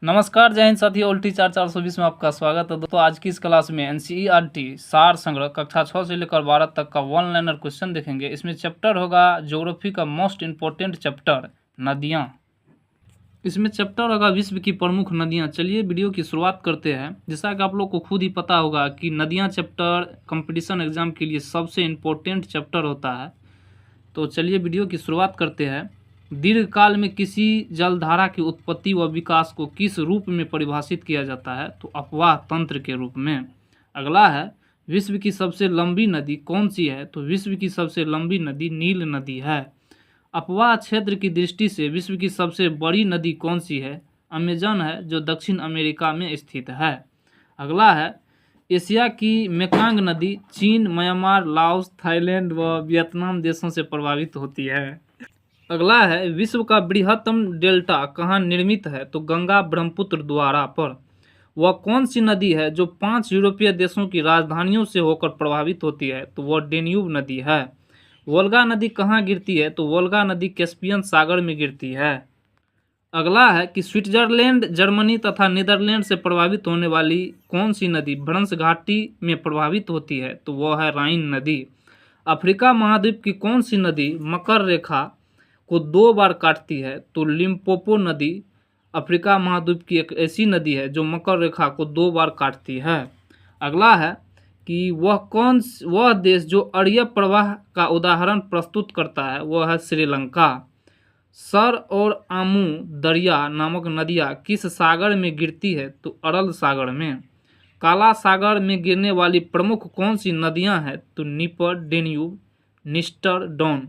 नमस्कार, जय हिंद साथियों। उल्टी 420 में आपका स्वागत है। दोस्तों, आज की इस क्लास में एनसीईआरटी सार संग्रह कक्षा 6 से लेकर 12 तक का वन लाइनर क्वेश्चन देखेंगे। इसमें चैप्टर होगा ज्योग्राफी का मोस्ट इंपॉर्टेंट चैप्टर नदियाँ। इसमें चैप्टर होगा विश्व की प्रमुख नदियाँ। चलिए वीडियो की शुरुआत करते हैं। जैसा कि आप लोग को खुद ही पता होगा कि नदियाँ चैप्टर कंपटीशन एग्जाम के लिए सबसे इम्पोर्टेंट चैप्टर होता है। तो चलिए वीडियो की शुरुआत करते हैं। दीर्घकाल में किसी जलधारा की उत्पत्ति व विकास को किस रूप में परिभाषित किया जाता है? तो अपवाह तंत्र के रूप में। अगला है, विश्व की सबसे लंबी नदी कौन सी है? तो विश्व की सबसे लंबी नदी नील नदी है। अपवाह क्षेत्र की दृष्टि से विश्व की सबसे बड़ी नदी कौन सी है? अमेजन है, जो दक्षिण अमेरिका में स्थित है। अगला है, एशिया की मेकांग नदी चीन, म्यांमार, लाओस, थाईलैंड व वियतनाम देशों से प्रभावित होती है। अगला है, विश्व का बृहत्तम डेल्टा कहाँ निर्मित है? तो गंगा ब्रह्मपुत्र द्वारा पर। वह कौन सी नदी है जो 5 यूरोपीय देशों की राजधानियों से होकर प्रभावित होती है? तो वह डेन्यूब नदी है। वोल्गा नदी कहाँ गिरती है? तो वोल्गा नदी कैस्पियन सागर में गिरती है। अगला है कि स्विट्जरलैंड, जर्मनी तथा नीदरलैंड से प्रभावित होने वाली कौन सी नदी भ्रंश घाटी में प्रभावित होती है? तो वह है राइन नदी। अफ्रीका महाद्वीप की कौन सी नदी मकर रेखा को 2 बार काटती है? तो लिम्पोपो नदी अफ्रीका महाद्वीप की एक ऐसी नदी है जो मकर रेखा को 2 बार काटती है। अगला है कि वह देश जो अरब प्रवाह का उदाहरण प्रस्तुत करता है वह है श्रीलंका। सर और आमू दरिया नामक नदियाँ किस सागर में गिरती है? तो अरल सागर में। काला सागर में गिरने वाली प्रमुख कौन सी नदियाँ हैं? तो नीपर, डेन्यूब, निस्टर, डॉन।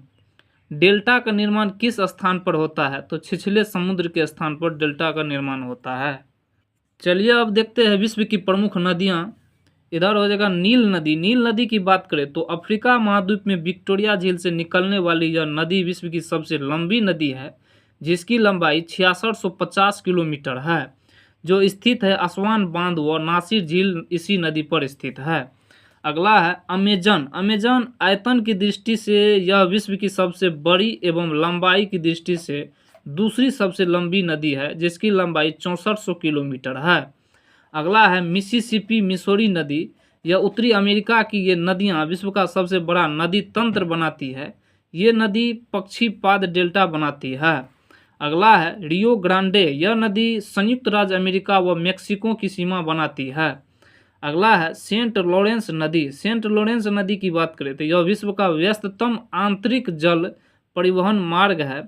डेल्टा का निर्माण किस स्थान पर होता है? तो छिछले समुद्र के स्थान पर डेल्टा का निर्माण होता है। चलिए अब देखते हैं विश्व की प्रमुख नदियाँ। इधर हो जाएगा नील नदी। नील नदी की बात करें तो अफ्रीका महाद्वीप में विक्टोरिया झील से निकलने वाली यह नदी विश्व की सबसे लंबी नदी है, जिसकी लंबाई 6650 किलोमीटर है, जो स्थित है असवान बांध व नासिर झील इसी नदी पर स्थित है। अगला है अमेजन। अमेजन आयतन की दृष्टि से यह विश्व की सबसे बड़ी एवं लंबाई की दृष्टि से दूसरी सबसे लंबी नदी है, जिसकी लंबाई 6400 किलोमीटर है। अगला है मिसिसिपी मिसौरी नदी। यह उत्तरी अमेरिका की ये नदियाँ विश्व का सबसे बड़ा नदी तंत्र बनाती है। ये नदी पक्षीपाद डेल्टा बनाती है। अगला है रियो ग्रांडे। यह नदी संयुक्त राज्य अमेरिका व मेक्सिको की सीमा बनाती है। अगला है सेंट लॉरेंस नदी। सेंट लॉरेंस नदी की बात करें तो यह विश्व का व्यस्ततम आंतरिक जल परिवहन मार्ग है।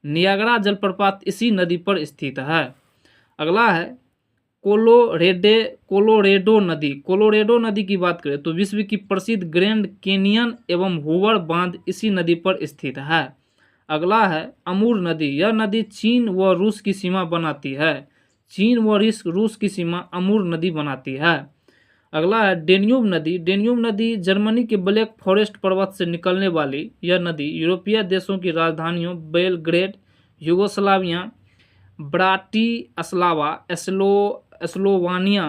नियाग्रा जलप्रपात इसी नदी पर स्थित है। अगला है कोलोरेडो नदी। कोलोरेडो नदी की बात करें तो विश्व की प्रसिद्ध ग्रैंड कैनियन एवं हूवर बांध इसी नदी पर स्थित है। अगला है अमूर नदी। यह नदी चीन व रूस की सीमा बनाती है। चीन व रूस की सीमा अमूर नदी बनाती है। अगला है डेन्यूब नदी। डेन्यूब नदी जर्मनी के ब्लैक फॉरेस्ट पर्वत से निकलने वाली यह नदी यूरोपीय देशों की राजधानियों Belgrade, Yugoslavia, Bratislava, Slovenia,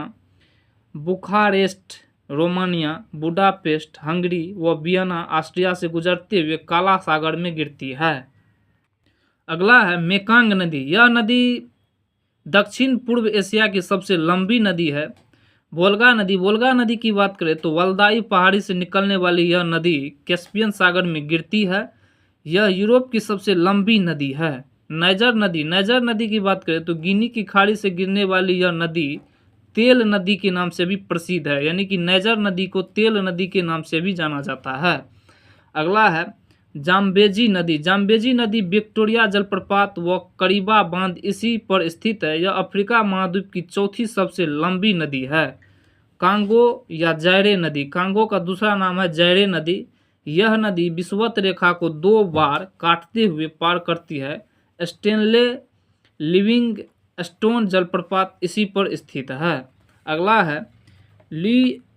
Bucharest, Romania, Budapest, Hungary व वियना, ऑस्ट्रिया से गुजरते हुए काला सागर में गिरती है। अगला है मेकांग नदी। यह नदी दक्षिण पूर्व एशिया की सबसे लंबी नदी है। वोल्गा नदी। वोल्गा नदी की बात करें तो वल्दाई पहाड़ी से निकलने वाली यह नदी कैस्पियन सागर में गिरती है। यह यूरोप की सबसे लंबी नदी है। नाइजर नदी। नाइजर नदी की बात करें तो गिनी की खाड़ी से गिरने वाली यह नदी तेल नदी के नाम से भी प्रसिद्ध है, यानी कि नाइजर नदी को तेल नदी के नाम से भी जाना जाता है। अगला है जाम्बेजी नदी। जाम्बेजी नदी विक्टोरिया जलप्रपात व करीबा बांध इसी पर स्थित है। यह अफ्रीका महाद्वीप की चौथी सबसे लंबी नदी है। कांगो या जैरे नदी। कांगो का दूसरा नाम है जैरे नदी। यह नदी विषुवत रेखा को 2 बार काटते हुए पार करती है। स्टेनले लिविंग स्टोन जलप्रपात इसी पर स्थित है। अगला है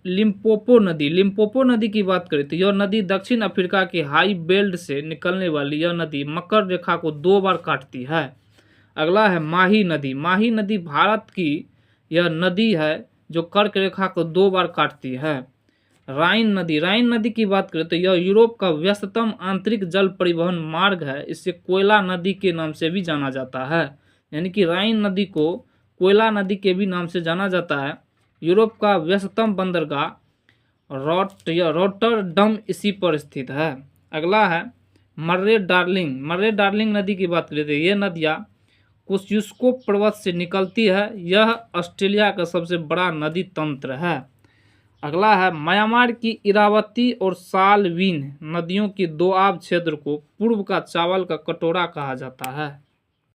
लिम्पोपो नदी। लिम्पोपो नदी की बात करें तो यह नदी दक्षिण अफ्रीका के हाई बेल्ट से निकलने वाली यह नदी मकर रेखा को 2 बार काटती है। अगला है माही नदी। माही नदी भारत की यह नदी है जो कर्क रेखा को 2 बार काटती है। राइन नदी। राइन नदी की बात करें तो यह यूरोप का व्यस्ततम आंतरिक जल परिवहन मार्ग है। इसे कोयला नदी के नाम से भी जाना जाता है, यानी कि राइन नदी को कोयला नदी के भी नाम से जाना जाता है। यूरोप का व्यस्ततम बंदरगाह रॉटरडम इसी पर स्थित है। अगला है मर्रे डार्लिंग नदी की बात करें तो ये नदियाँ कोस्युस्को पर्वत से निकलती है। यह ऑस्ट्रेलिया का सबसे बड़ा नदी तंत्र है। अगला है म्यांमार की इरावती और सालवीन नदियों की दोआब क्षेत्र को पूर्व का चावल का कटोरा कहा जाता है।